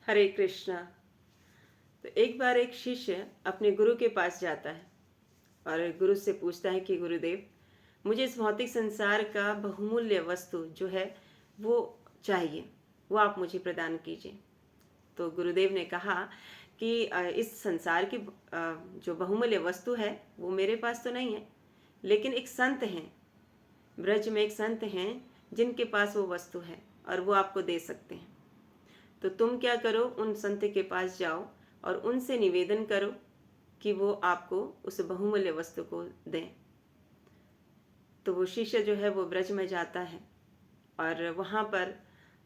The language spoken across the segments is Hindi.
हरे कृष्णा। तो एक बार एक शिष्य अपने गुरु के पास जाता है और गुरु से पूछता है कि गुरुदेव, मुझे इस भौतिक संसार का बहुमूल्य वस्तु जो है वो चाहिए, वो आप मुझे प्रदान कीजिए। तो गुरुदेव ने कहा कि इस संसार की जो बहुमूल्य वस्तु है वो मेरे पास तो नहीं है, लेकिन एक संत हैं, ब्रज में एक संत हैं जिनके पास वो वस्तु है और वो आपको दे सकते हैं। तो तुम क्या करो, उन संत के पास जाओ और उनसे निवेदन करो कि वो आपको उस बहुमूल्य वस्तु को दें। तो वो शिष्य जो है वो ब्रज में जाता है और वहाँ पर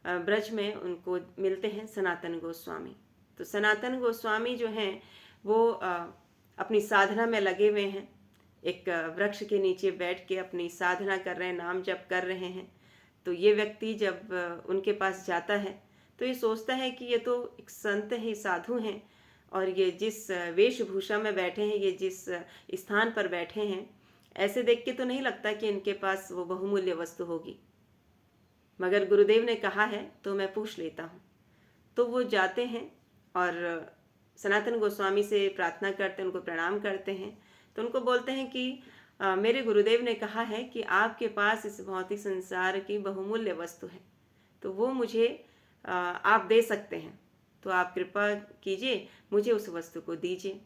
ब्रज में उनको मिलते हैं सनातन गोस्वामी। तो सनातन गोस्वामी जो हैं वो अपनी साधना में लगे हुए हैं। एक वृक्ष के नीचे बैठ के अपनी साधना कर रहे हैं, नाम जप कर रहे हैं। तो ये व्यक्ति जब उनके पास जाता है तो ये सोचता है कि ये तो एक संत है, साधु हैं, और ये जिस वेशभूषा में बैठे हैं, ये जिस स्थान पर बैठे हैं, ऐसे देख के तो नहीं लगता कि इनके पास वो बहुमूल्य वस्तु होगी, मगर गुरुदेव ने कहा है तो मैं पूछ लेता हूँ। तो वो जाते हैं और सनातन गोस्वामी से प्रार्थना करते हैं, उनको प्रणाम करते हैं। तो उनको बोलते हैं कि मेरे गुरुदेव ने कहा है कि आपके पास इस भौतिक संसार की बहुमूल्य वस्तु है, तो वो मुझे आप दे सकते हैं, तो आप कृपा कीजिए, मुझे उस वस्तु को दीजिए।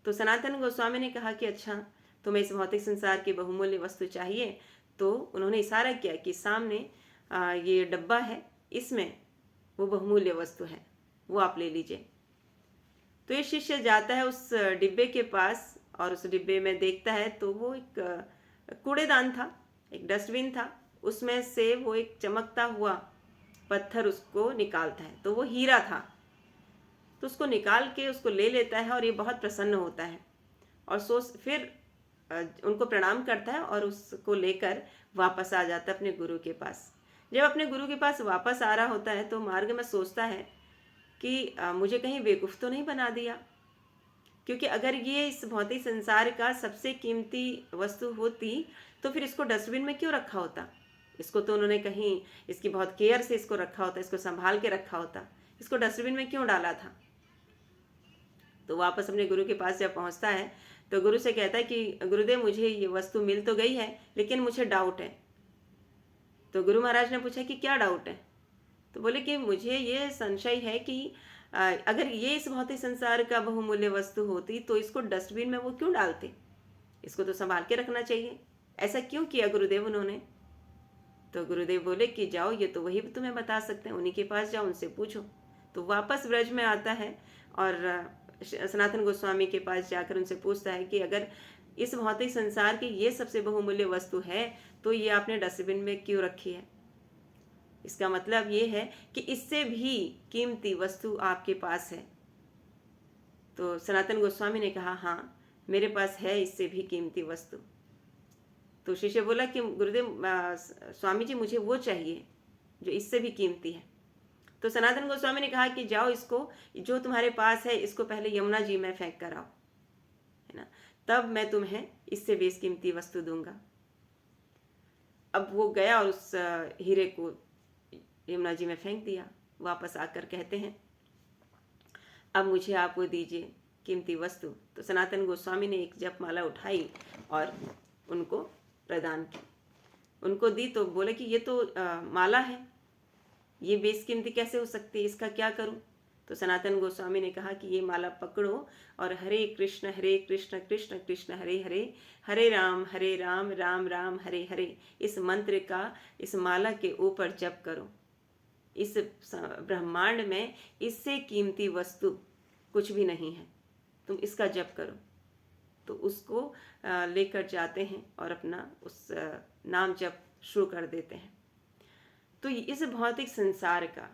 तो सनातन गोस्वामी ने कहा कि अच्छा, तुम्हें इस भौतिक संसार की बहुमूल्य वस्तु चाहिए। तो उन्होंने इशारा किया कि सामने ये डब्बा है, इसमें वो बहुमूल्य वस्तु है, वो आप ले लीजिए। तो ये शिष्य जाता है उस डिब्बे के पास और उस डिब्बे में देखता है तो वो एक कूड़ेदान था, एक डस्टबिन था। उसमें से वो एक चमकता हुआ पत्थर उसको निकालता है, तो वो हीरा था। तो उसको निकाल के उसको ले लेता है और ये बहुत प्रसन्न होता है और सोच फिर उनको प्रणाम करता है और उसको लेकर वापस आ जाता है अपने गुरु के पास। जब अपने गुरु के पास वापस आ रहा होता है तो मार्ग में सोचता है कि मुझे कहीं बेवकूफ़ तो नहीं बना दिया, क्योंकि अगर ये इस भौतिक संसार का सबसे कीमती वस्तु होती तो फिर इसको डस्टबिन में क्यों रखा होता। इसको तो उन्होंने कहीं इसकी बहुत केयर से इसको रखा होता, इसको संभाल के रखा होता, इसको डस्टबिन में क्यों डाला था। तो वापस अपने गुरु के पास जब पहुंचता है तो गुरु से कहता है कि गुरुदेव, मुझे ये वस्तु मिल तो गई है, लेकिन मुझे डाउट है। तो गुरु महाराज ने पूछा कि क्या डाउट है। तो बोले कि मुझे ये संशय है कि अगर ये इस भौतिक संसार का बहुमूल्य वस्तु होती तो इसको डस्टबिन में वो क्यों डालते, इसको तो संभाल के रखना चाहिए, ऐसा क्यों किया गुरुदेव उन्होंने। तो गुरुदेव बोले कि जाओ, ये तो वही तुम्हें बता सकते हैं, उन्हीं के पास जाओ, उनसे पूछो। तो वापस ब्रज में आता है और सनातन गोस्वामी के पास जाकर उनसे पूछता है कि अगर इस भौतिक संसार की ये सबसे बहुमूल्य वस्तु है तो ये आपने डस्टबिन में क्यों रखी है। इसका मतलब ये है कि इससे भी कीमती वस्तु आपके पास है। तो सनातन गोस्वामी ने कहा, हाँ मेरे पास है इससे भी कीमती वस्तु। तो शिष्य बोला कि गुरुदेव, स्वामी जी, मुझे वो चाहिए जो इससे भी कीमती है। तो सनातन गोस्वामी ने कहा कि जाओ, इसको जो तुम्हारे पास है इसको पहले यमुना जी में फेंक कर आओ, है ना, तब मैं तुम्हें इससे बेशकीमती वस्तु दूंगा। अब वो गया और उस हीरे को यमुना जी में फेंक दिया। वापस आकर कहते हैं, अब मुझे आप वो दीजिए कीमती वस्तु। तो सनातन गोस्वामी ने एक जपमाला उठाई और उनको प्रदान की, उनको दी। तो बोले कि ये तो माला है, ये बेशकीमती कैसे हो सकती है, इसका क्या करूं। तो सनातन गोस्वामी ने कहा कि ये माला पकड़ो और हरे कृष्ण कृष्ण कृष्ण हरे हरे, हरे राम राम राम हरे हरे, इस मंत्र का इस माला के ऊपर जप करो। इस ब्रह्मांड में इससे कीमती वस्तु कुछ भी नहीं है, तुम इसका जप करो। तो उसको लेकर जाते हैं और अपना उस नाम जप शुरू कर देते हैं। तो इस भौतिक संसार का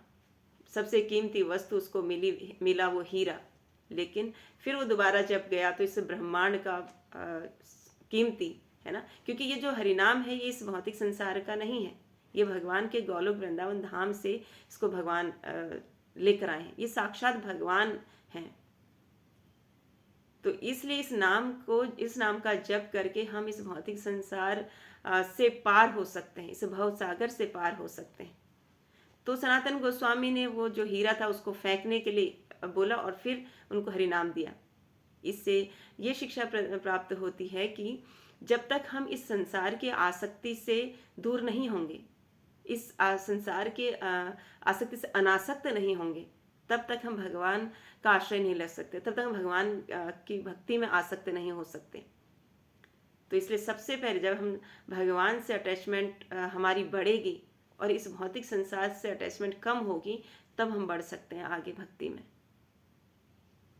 सबसे कीमती वस्तु उसको मिला वो हीरा, लेकिन फिर वो दोबारा जब गया तो इस ब्रह्मांड का कीमती है ना, क्योंकि ये जो हरिनाम है ये इस भौतिक संसार का नहीं है, ये भगवान के गोलोक वृंदावन धाम से इसको भगवान लेकर आए हैं, ये साक्षात भगवान हैं। तो इसलिए इस नाम का जप करके हम इस भौतिक संसार से पार हो सकते हैं, इस भव सागर से पार हो सकते हैं। तो सनातन गोस्वामी ने वो जो हीरा था उसको फेंकने के लिए बोला और फिर उनको हरि नाम दिया। इससे ये शिक्षा प्राप्त होती है कि जब तक हम इस संसार की आसक्ति से दूर नहीं होंगे, इस संसार के आसक्ति से अनासक्त नहीं होंगे, तब तक हम भगवान का आश्रय नहीं ले सकते, तब तक हम भगवान की भक्ति में आसक्त नहीं हो सकते। तो इसलिए सबसे पहले जब हम भगवान से अटैचमेंट हमारी बढ़ेगी और इस भौतिक संसार से अटैचमेंट कम होगी, तब हम बढ़ सकते हैं आगे भक्ति में।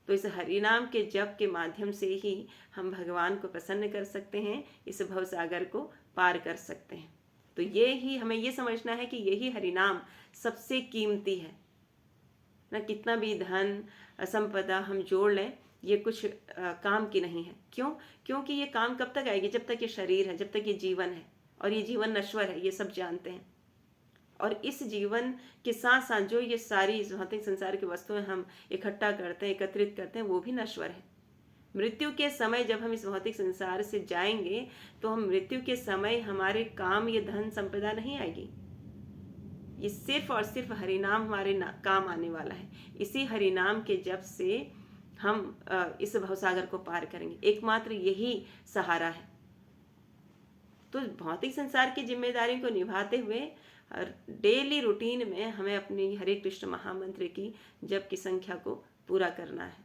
तो इस हरिनाम के जप के माध्यम से ही हम भगवान को प्रसन्न कर सकते हैं, इस भवसागर को पार कर सकते हैं। तो ये ही हमें ये समझना है कि यही हरिनाम सबसे कीमती है ना। कितना भी धन संपदा हम जोड़ लें, ये कुछ काम की नहीं है। क्यों? क्योंकि ये काम कब तक आएगी? जब तक ये शरीर है, जब तक ये जीवन है, और ये जीवन नश्वर है, ये सब जानते हैं। और इस जीवन के साथ साथ जो ये सारी भौतिक संसार की वस्तुएं हम इकट्ठा करते हैं, एकत्रित करते हैं, वो भी नश्वर है। मृत्यु के समय जब हम इस भौतिक संसार से जाएंगे, तो हम मृत्यु के समय हमारे काम ये धन संपदा नहीं आएगी। ये सिर्फ और सिर्फ हरिनाम हमारे काम आने वाला है। इसी हरिनाम के जप से हम इस भवसागर को पार करेंगे। एकमात्र यही सहारा है। तो भौतिक संसार की जिम्मेदारियों को निभाते हुए डेली रूटीन में हमें अपनी हरे कृष्ण महामंत्र की जप की संख्या को पूरा करना है।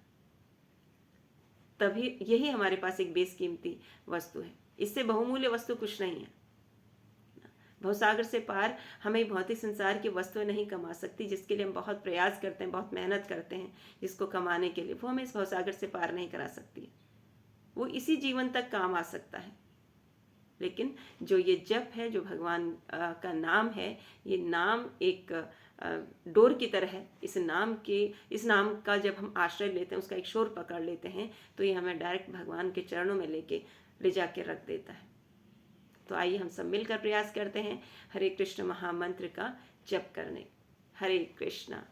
तभी यही हमारे पास एक बेशकीमती वस्तु है। इससे बहुमूल्य वस्तु कुछ नहीं है। भवसागर से पार हमें भौतिक संसार की वस्तुएं नहीं कमा सकती, जिसके लिए हम बहुत प्रयास करते हैं, बहुत मेहनत करते हैं जिसको कमाने के लिए, वो हमें इस भवसागर से पार नहीं करा सकती। वो इसी जीवन तक काम आ सकता है। लेकिन जो ये जप है, जो भगवान का नाम है, ये नाम एक डोर की तरह है। इस नाम का जब हम आश्रय लेते हैं, उसका एक शोर पकड़ लेते हैं, तो ये हमें डायरेक्ट भगवान के चरणों में ले जाके रख देता है। तो आइए हम सब मिलकर प्रयास करते हैं हरे कृष्ण महामंत्र का जप करने। हरे कृष्णा।